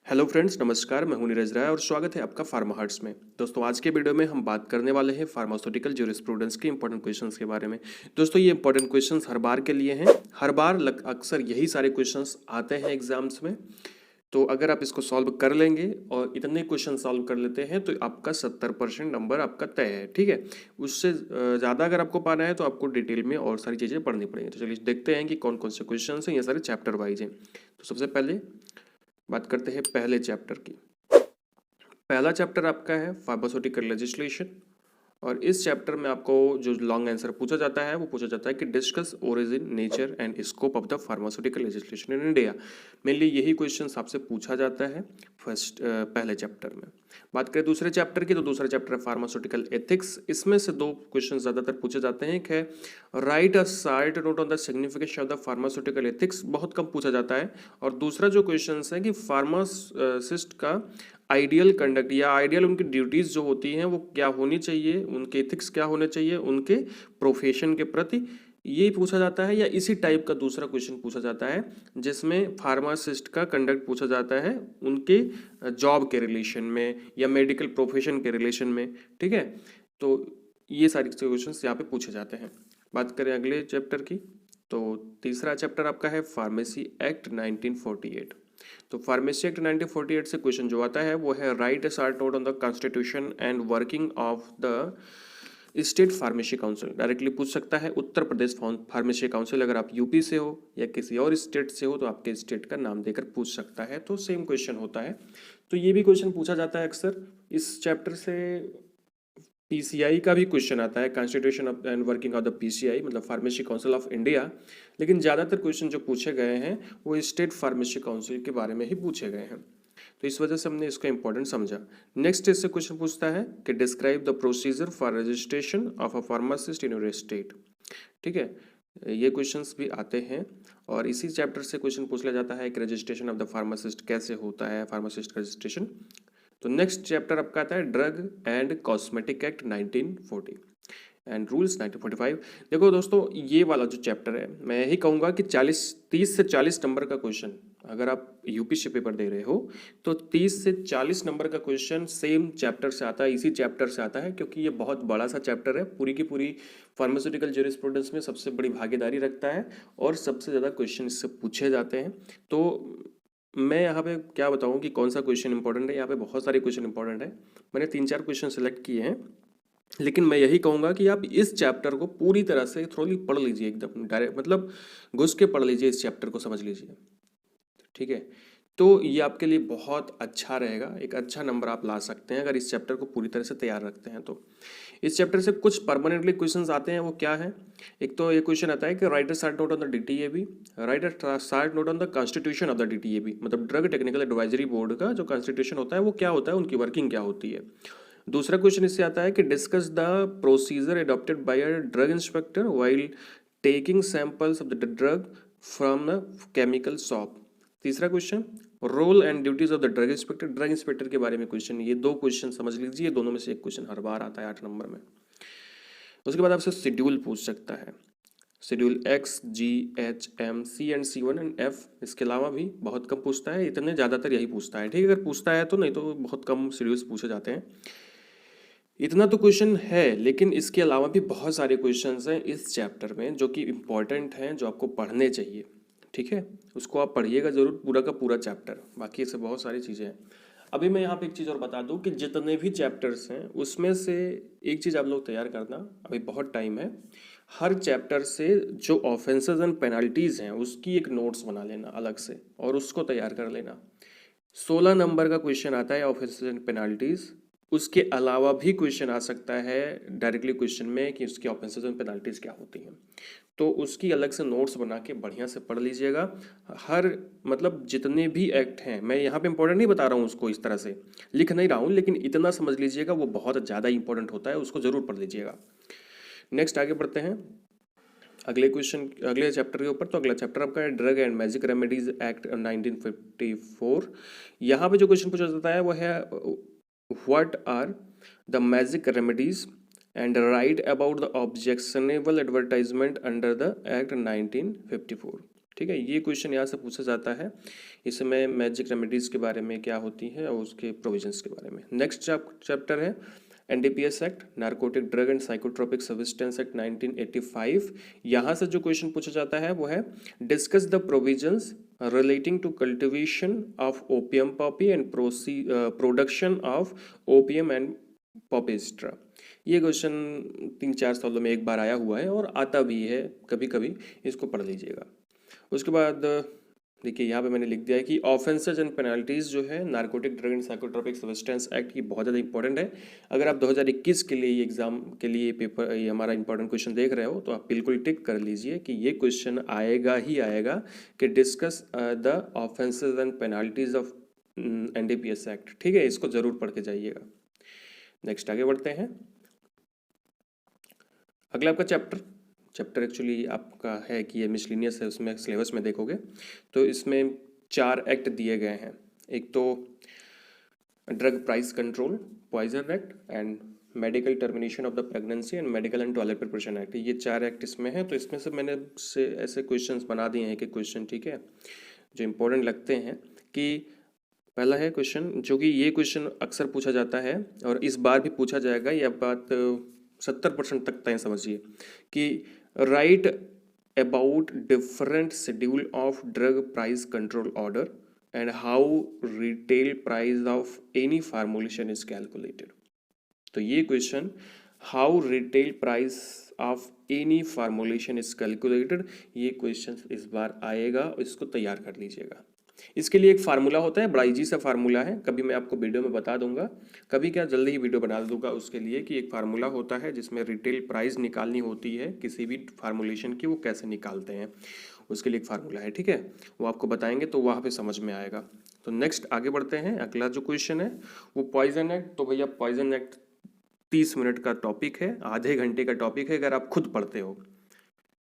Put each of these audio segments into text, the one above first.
Hello friends, नमस्कार। मैं हूं नीरज राय और स्वागत है आपका फार्मा हर्ट्स में। दोस्तों, आज के वीडियो में हम बात करने वाले हैं फार्मास्यूटिकल ज्यूरिस्प्रूडेंस के इंपॉर्टेंट क्वेश्चंस के बारे में। दोस्तों, ये इंपॉर्टेंट क्वेश्चंस हर बार के लिए हैं। हर बार अक्सर यही सारे क्वेश्चंस आते हैं एग्जाम्स में। तो अगर आप इसको सॉल्व कर लेंगे और इतने क्वेश्चन सॉल्व कर लेते हैं तो आपका 70% नंबर आपका तय है। ठीक है, उससे ज़्यादा अगर आपको पाना है तो आपको डिटेल में और सारी चीज़ें पढ़नी पड़ेंगी। तो चलिए देखते हैं कि कौन कौन से क्वेश्चन हैं। ये सारे चैप्टर वाइज हैं। तो सबसे पहले बात करते हैं पहले चैप्टर की। पहला चैप्टर आपका है फार्मास्यूटिकल लेजिस्लेशन और इस चैप्टर में आपको जो लॉन्ग आंसर पूछा जाता है वो पूछा जाता है कि discuss origin, nature and scope of the pharmaceutical legislation in India. Mainly यही क्वेश्चन आपसे पूछा जाता है पहले चैप्टर में। बात करें दूसरे चैप्टर की, तो दूसरा चैप्टर है फार्मास्यूटिकल एथिक्स। इसमें से दो क्वेश्चन ज़्यादातर पूछे जाते हैं। एक है right a short note on the signification of the pharmaceutical ethics, बहुत कम पूछा जाता है। और दूसरा जो क्वेश्चन है कि फार्मासिस्ट का आइडियल कंडक्ट या आइडियल उनकी ड्यूटीज़ जो होती हैं वो क्या होनी चाहिए, उनके एथिक्स क्या होने चाहिए उनके प्रोफेशन के प्रति, ये पूछा जाता है। या इसी टाइप का दूसरा क्वेश्चन पूछा जाता है जिसमें फार्मासिस्ट का कंडक्ट पूछा जाता है उनके जॉब के रिलेशन में या मेडिकल प्रोफेशन के रिलेशन में। ठीक है, तो ये सारे क्वेश्चन यहाँ पे पूछे जाते हैं। बात करें अगले चैप्टर की, तो तीसरा चैप्टर आपका है फार्मेसी एक्ट 1948। तो फार्मेसी एक्ट 1948 से क्वेश्चन जो आता है वो है right a short note on the constitution and working of the state pharmacy council. Directly पूछ सकता है उत्तर प्रदेश फार्मेसी काउंसिल। अगर आप यूपी से हो या किसी और स्टेट से हो तो आपके स्टेट का नाम देकर पूछ सकता है। तो सेम क्वेश्चन होता है। तो ये भी क्वेश्चन पूछा जाता है अक्सर। इस चैप्टर से पीसीआई का भी क्वेश्चन आता है, constitution of and working of the PCI, मतलब फार्मेसी काउंसिल ऑफ इंडिया। लेकिन ज़्यादातर क्वेश्चन जो पूछे गए हैं वो स्टेट फार्मेसी काउंसिल के बारे में ही पूछे गए हैं। तो इस वजह से हमने इसका इंपॉर्टेंट समझा। नेक्स्ट इससे क्वेश्चन पूछता है कि describe the procedure for registration of a pharmacist in your state. ठीक है, ये क्वेश्चंस भी आते हैं और इसी चैप्टर से क्वेश्चन पूछ लिया जाता है कि रजिस्ट्रेशन ऑफ द फार्मासिस्ट कैसे होता है, फार्मासिस्ट का रजिस्ट्रेशन। तो नेक्स्ट चैप्टर आपका आता है drug and cosmetic act 1940 and rules 1945। देखो दोस्तों, ये वाला जो चैप्टर है मैं यही कहूँगा कि 30 से 40 नंबर का क्वेश्चन, अगर आप यूपी से पेपर दे रहे हो तो 30 से 40 नंबर का क्वेश्चन सेम चैप्टर से आता है, इसी चैप्टर से आता है, क्योंकि ये बहुत बड़ा सा चैप्टर है। पूरी की पूरी फार्मास्यूटिकल ज्यूरिस्प्रूडेंस में सबसे बड़ी भागीदारी रखता है और सबसे ज़्यादा क्वेश्चन इससे पूछे जाते हैं। तो मैं यहाँ पे क्या बताऊँ कि कौन सा क्वेश्चन इंपॉर्टेंट है। यहाँ पे बहुत सारे क्वेश्चन इंपॉर्टेंट है। मैंने 3-4 क्वेश्चन सेलेक्ट किए हैं, लेकिन मैं यही कहूँगा कि आप इस चैप्टर को पूरी तरह से थोड़ी पढ़ लीजिए, एकदम डायरेक्ट, मतलब घुस के पढ़ लीजिए, इस चैप्टर को समझ लीजिए। ठीक है, तो ये आपके लिए बहुत अच्छा रहेगा। एक अच्छा नंबर आप ला सकते हैं अगर इस चैप्टर को पूरी तरह से तैयार रखते हैं। तो इस चैप्टर से कुछ परमानेंटली क्वेश्चंस आते हैं, वो क्या है। एक तो ये क्वेश्चन आता है कि write a short note on the डीटीएबी, right a short note on the constitution of the डीटीएबी, मतलब ड्रग टेक्निकल एडवाइजरी बोर्ड का जो कॉन्स्टिट्यूशन होता है वो क्या होता है, उनकी वर्किंग क्या होती है। दूसरा क्वेश्चन इससे आता है कि discuss the procedure adopted by a drug inspector while taking samples of the drug from a chemical shop. तीसरा question role and duties of the drug inspector, drug inspector के बारे में क्वेश्चन। ये दो क्वेश्चन समझ लीजिए, दोनों में से एक क्वेश्चन हर बार आता है 8 नंबर में। उसके बाद आपसे शेड्यूल पूछ सकता है, schedule X, G, H, M, C and C1 and F. इसके अलावा भी बहुत कम पूछता है, इतने ज़्यादातर यही पूछता है। ठीक है, अगर पूछता है तो, नहीं तो बहुत कम शेड्यूल्स पूछे जाते हैं। इतना तो क्वेश्चन है, लेकिन इसके अलावा भी बहुत सारे क्वेश्चंस हैं इस चैप्टर में जो कि इम्पॉर्टेंट हैं, जो आपको पढ़ने चाहिए। ठीक है, उसको आप पढ़िएगा ज़रूर, पूरा का पूरा चैप्टर। बाकी ऐसे बहुत सारी चीज़ें हैं। अभी मैं यहाँ पे एक चीज़ और बता दूँ कि जितने भी चैप्टर्स हैं उसमें से एक चीज़ आप लोग तैयार करना, अभी बहुत टाइम है। हर चैप्टर से जो ऑफेंसेस एंड पेनल्टीज़ हैं उसकी एक नोट्स बना लेना अलग से और उसको तैयार कर लेना। 16 नंबर का क्वेश्चन आता है ऑफेंसेस एंड पेनल्टीज़। उसके अलावा भी क्वेश्चन आ सकता है डायरेक्टली क्वेश्चन में कि उसकी ऑफेंसेस एंड पेनल्टीज़ क्या होती हैं। तो उसकी अलग से नोट्स बना के बढ़िया से पढ़ लीजिएगा। हर, मतलब जितने भी एक्ट हैं, मैं यहाँ पे इंपॉर्टेंट नहीं बता रहा हूँ, उसको इस तरह से लिख नहीं रहा हूँ, लेकिन इतना समझ लीजिएगा वो बहुत ज़्यादा इंपॉर्टेंट होता है, उसको ज़रूर पढ़ लीजिएगा। नेक्स्ट आगे बढ़ते हैं अगले क्वेश्चन, अगले चैप्टर के ऊपर। तो अगला चैप्टर आपका है drug and magic remedies act 1954। यहाँ पे जो क्वेश्चन पूछा जाता है वो है what are the magic remedies and right about the objectionable advertisement under the act 1954। ठीक है, ये क्वेश्चन यहाँ से पूछा जाता है। इसमें मैजिक रेमेडीज़ के बारे में क्या होती है और उसके प्रोविजंस के बारे में। नेक्स्ट चैप्टर है NDPS act, narcotic drug and psychotropic substance act 1985। यहाँ से जो क्वेश्चन पूछा जाता है वो है discuss the provisions relating to cultivation of opium poppy and production of opium and poppy straw. ये क्वेश्चन 3-4 सालों में एक बार आया हुआ है और आता भी है कभी कभी, इसको पढ़ लीजिएगा। उसके बाद देखिए यहाँ पे मैंने लिख दिया है कि ऑफेंसेज एंड पेनल्टीज़ जो है narcotic drug and psychotropic substance act की बहुत ज़्यादा इंपॉर्टेंट है। अगर आप 2021 के लिए एग्ज़ाम के लिए पेपर ये हमारा इंपॉर्टेंट क्वेश्चन देख रहे हो तो आप बिल्कुल टिक कर लीजिए कि ये क्वेश्चन आएगा ही आएगा कि discuss the offences and penalties of NDPS act. ठीक है, इसको ज़रूर पढ़ के जाइएगा। नेक्स्ट आगे बढ़ते हैं। अगला आपका चैप्टर एक्चुअली आपका है कि ये मिसलिनियस है, उसमें सिलेबस में देखोगे तो इसमें 4 एक्ट दिए गए हैं। एक तो drug price control, poison act and medical termination of the pregnancy and medical and toilet preparation act. ये 4 एक्ट इसमें हैं। तो इसमें से मैंने ऐसे क्वेश्चंस बना दिए हैं कि क्वेश्चन, ठीक है, जो इम्पोर्टेंट लगते हैं। कि पहला है क्वेश्चन, जो कि ये क्वेश्चन अक्सर पूछा जाता है और इस बार भी पूछा जाएगा, यह बात 70% तक तय समझिए कि right about different schedule of drug price control order and how retail price of any formulation is calculated. तो ये question how retail price of any formulation is calculated, ये क्वेश्चन इस बार आएगा, इसको तैयार कर लीजिएगा। इसके लिए एक फार्मूला होता है, बड़ा इजी सा फार्मूला है, कभी मैं आपको वीडियो में बता दूंगा, कभी क्या जल्दी ही वीडियो बना दूंगा उसके लिए, कि एक फार्मूला होता है जिसमें रिटेल प्राइस निकालनी होती है किसी भी फार्मूलेशन की, वो कैसे निकालते हैं उसके लिए एक फार्मूला है। ठीक है, वो आपको बताएंगे तो वहाँ पे समझ में आएगा। तो नेक्स्ट आगे बढ़ते हैं। अगला जो क्वेश्चन है वो पॉइजन एक्ट। तो भैया पॉइजन एक्ट 30 मिनट का टॉपिक है, आधे घंटे का टॉपिक है। अगर आप खुद पढ़ते हो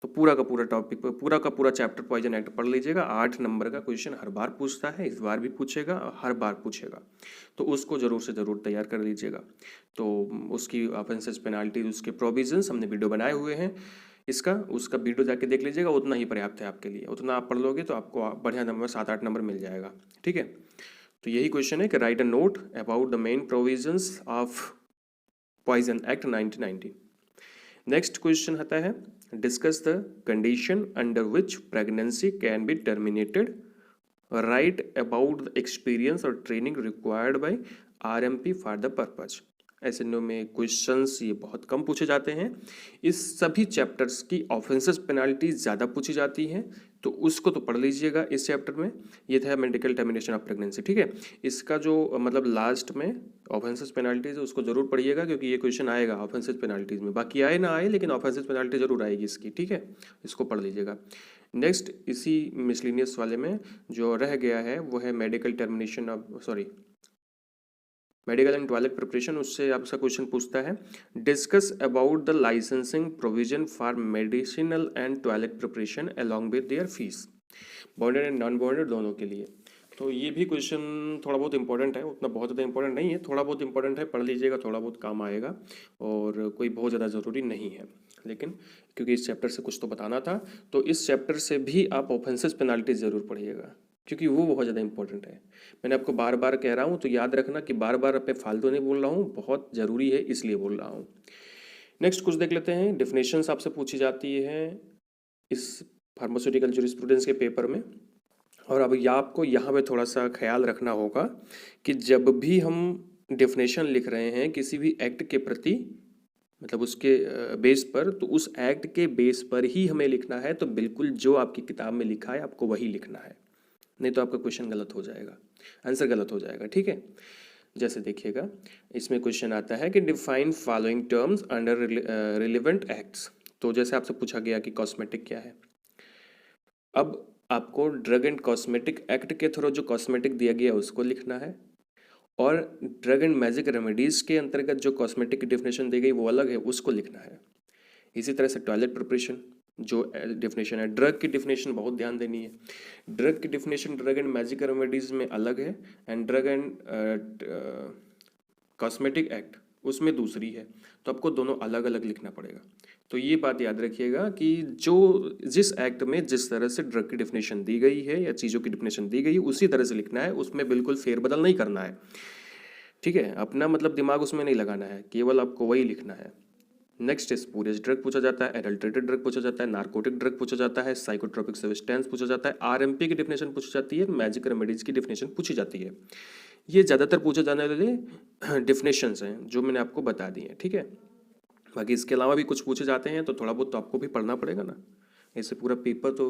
तो पूरा का पूरा टॉपिक, पूरा का पूरा चैप्टर पॉइजन एक्ट पढ़ लीजिएगा। 8 नंबर का क्वेश्चन हर बार पूछता है, इस बार भी पूछेगा, हर बार पूछेगा, तो उसको ज़रूर से ज़रूर तैयार कर लीजिएगा। तो उसकी ऑफेंसेस पेनाल्टी, उसके प्रोविजंस हमने वीडियो बनाए हुए हैं, उसका वीडियो जाके देख लीजिएगा, उतना ही पर्याप्त है आपके लिए। उतना आप पढ़ लोगे तो आपको बढ़िया नंबर 7-8 नंबर मिल जाएगा। ठीक है, तो यही क्वेश्चन है कि write a note about the main provisions of poison act 1990। Next question आता है discuss the condition under which pregnancy can be terminated, write about the experience और training required by RMP for the purpose. ऐसे में questions ये बहुत कम पूछे जाते हैं। इस सभी चैप्टर्स की ऑफेंसेस पेनाल्टी ज़्यादा पूछी जाती हैं, तो उसको तो पढ़ लीजिएगा इस चैप्टर में। ये था मेडिकल टर्मिनेशन ऑफ प्रेगनेंसी। ठीक है, इसका जो मतलब लास्ट में ऑफेंसेस पेनाल्टीज है उसको जरूर पढ़िएगा, क्योंकि ये क्वेश्चन आएगा ऑफेंसेस पेनाल्टीज में, बाकी आए ना आए लेकिन ऑफेंसेस पेनाल्टी जरूर आएगी इसकी। ठीक है, इसको पढ़ लीजिएगा। नेक्स्ट इसी मिसलिनियस वाले में जो रह गया है वो है medical termination of medical and toilet preparation. उससे आपका क्वेश्चन पूछता है discuss about the licensing provision for medicinal and toilet preparation along with their fees, bonded and non bonded दोनों के लिए। तो ये भी क्वेश्चन थोड़ा बहुत इंपॉर्टेंट है, उतना बहुत ज़्यादा इंपॉर्टेंट नहीं है, थोड़ा बहुत इंपॉर्टेंट है, पढ़ लीजिएगा, थोड़ा बहुत काम आएगा और कोई बहुत ज़्यादा ज़रूरी नहीं है। लेकिन क्योंकि इस चैप्टर से कुछ तो बताना था, तो इस चैप्टर से भी आप ऑफेंसेस पेनाल्टी ज़रूर पढ़िएगा, क्योंकि वो बहुत ज़्यादा इंपॉर्टेंट है। मैंने आपको बार बार कह रहा हूँ, तो याद रखना कि बार बार अपने फालतू नहीं बोल रहा हूँ, बहुत ज़रूरी है इसलिए बोल रहा हूँ। नेक्स्ट कुछ देख लेते हैं। डिफिनेशंस आपसे पूछी जाती है इस फार्मास्यूटिकल ज्यूरिस्प्रूडेंस के पेपर में। और अब आपको यहाँ पे थोड़ा सा ख्याल रखना होगा कि जब भी हम डेफिनेशन लिख रहे हैं किसी भी एक्ट के प्रति, मतलब उसके बेस पर, तो उस एक्ट के बेस पर ही हमें लिखना है। तो बिल्कुल जो आपकी किताब में लिखा है आपको वही लिखना है, नहीं तो आपका क्वेश्चन गलत हो जाएगा, आंसर गलत हो जाएगा। ठीक है, जैसे देखिएगा इसमें क्वेश्चन आता है कि define following terms under relevant acts. तो जैसे आपसे पूछा गया कि कॉस्मेटिक क्या है, अब आपको ड्रग एंड कॉस्मेटिक एक्ट के थ्रू जो कॉस्मेटिक दिया गया उसको लिखना है, और ड्रग एंड मैजिक रेमेडीज़ के अंतर्गत जो कॉस्मेटिक की डेफिनेशन दी गई वो अलग है, उसको लिखना है। इसी तरह से टॉयलेट प्रिपरेशन जो डेफिनेशन है, ड्रग की डेफिनेशन बहुत ध्यान देनी है। ड्रग की definition drug and magic remedies में अलग है, and drug and cosmetic act उसमें दूसरी है, तो आपको दोनों अलग अलग लिखना पड़ेगा। तो ये बात याद रखिएगा कि जो जिस एक्ट में जिस तरह से ड्रग की डिफिनेशन दी गई है या चीज़ों की डिफिनेशन दी गई है उसी तरह से लिखना है, उसमें बिल्कुल फेरबदल नहीं करना है। ठीक है, अपना मतलब दिमाग उसमें नहीं लगाना है, केवल आपको वही लिखना है। नेक्स्ट स्पूरियस ड्रग पूछा जाता है, एडल्ट्रेटेड ड्रग पूछा जाता है, नार्कोटिक ड्रग पूछा जाता है, साइकोट्रोपिक सब्सटेंस पूछा जाता है, आरएमपी की डिफिनेशन पूछी जाती है, मैजिक रेमेडीज की डिफिनेशन पूछी जाती है। ये ज़्यादातर पूछे जाने वाले डिफिनेशंस हैं जो मैंने आपको बता दी हैं। ठीक है, बाकी इसके अलावा भी कुछ पूछे जाते हैं तो थोड़ा बहुत तो आपको भी पढ़ना पड़ेगा ना। ऐसे पूरा पेपर तो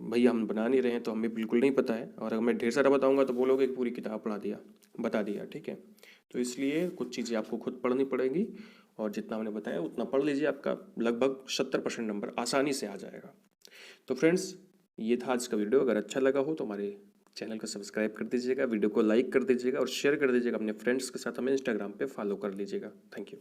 भैया हम बना नहीं रहे हैं, तो हमें बिल्कुल नहीं पता है, और अगर मैं ढेर सारा बताऊंगा तो बोलोगे कि पूरी किताब पढ़ा दिया बता दिया। ठीक है, तो इसलिए कुछ चीज़ें आपको खुद पढ़नी पड़ेंगी, और जितना मैंने बताया उतना पढ़ लीजिए, आपका लगभग 70% नंबर आसानी से आ जाएगा। तो फ्रेंड्स, ये था आज का वीडियो। अगर अच्छा लगा हो तो हमारे चैनल को सब्सक्राइब कर दीजिएगा, वीडियो को लाइक कर दीजिएगा और शेयर कर दीजिएगा अपने फ्रेंड्स के साथ। हमें इंस्टाग्राम पे फॉलो कर लीजिएगा। Thank you.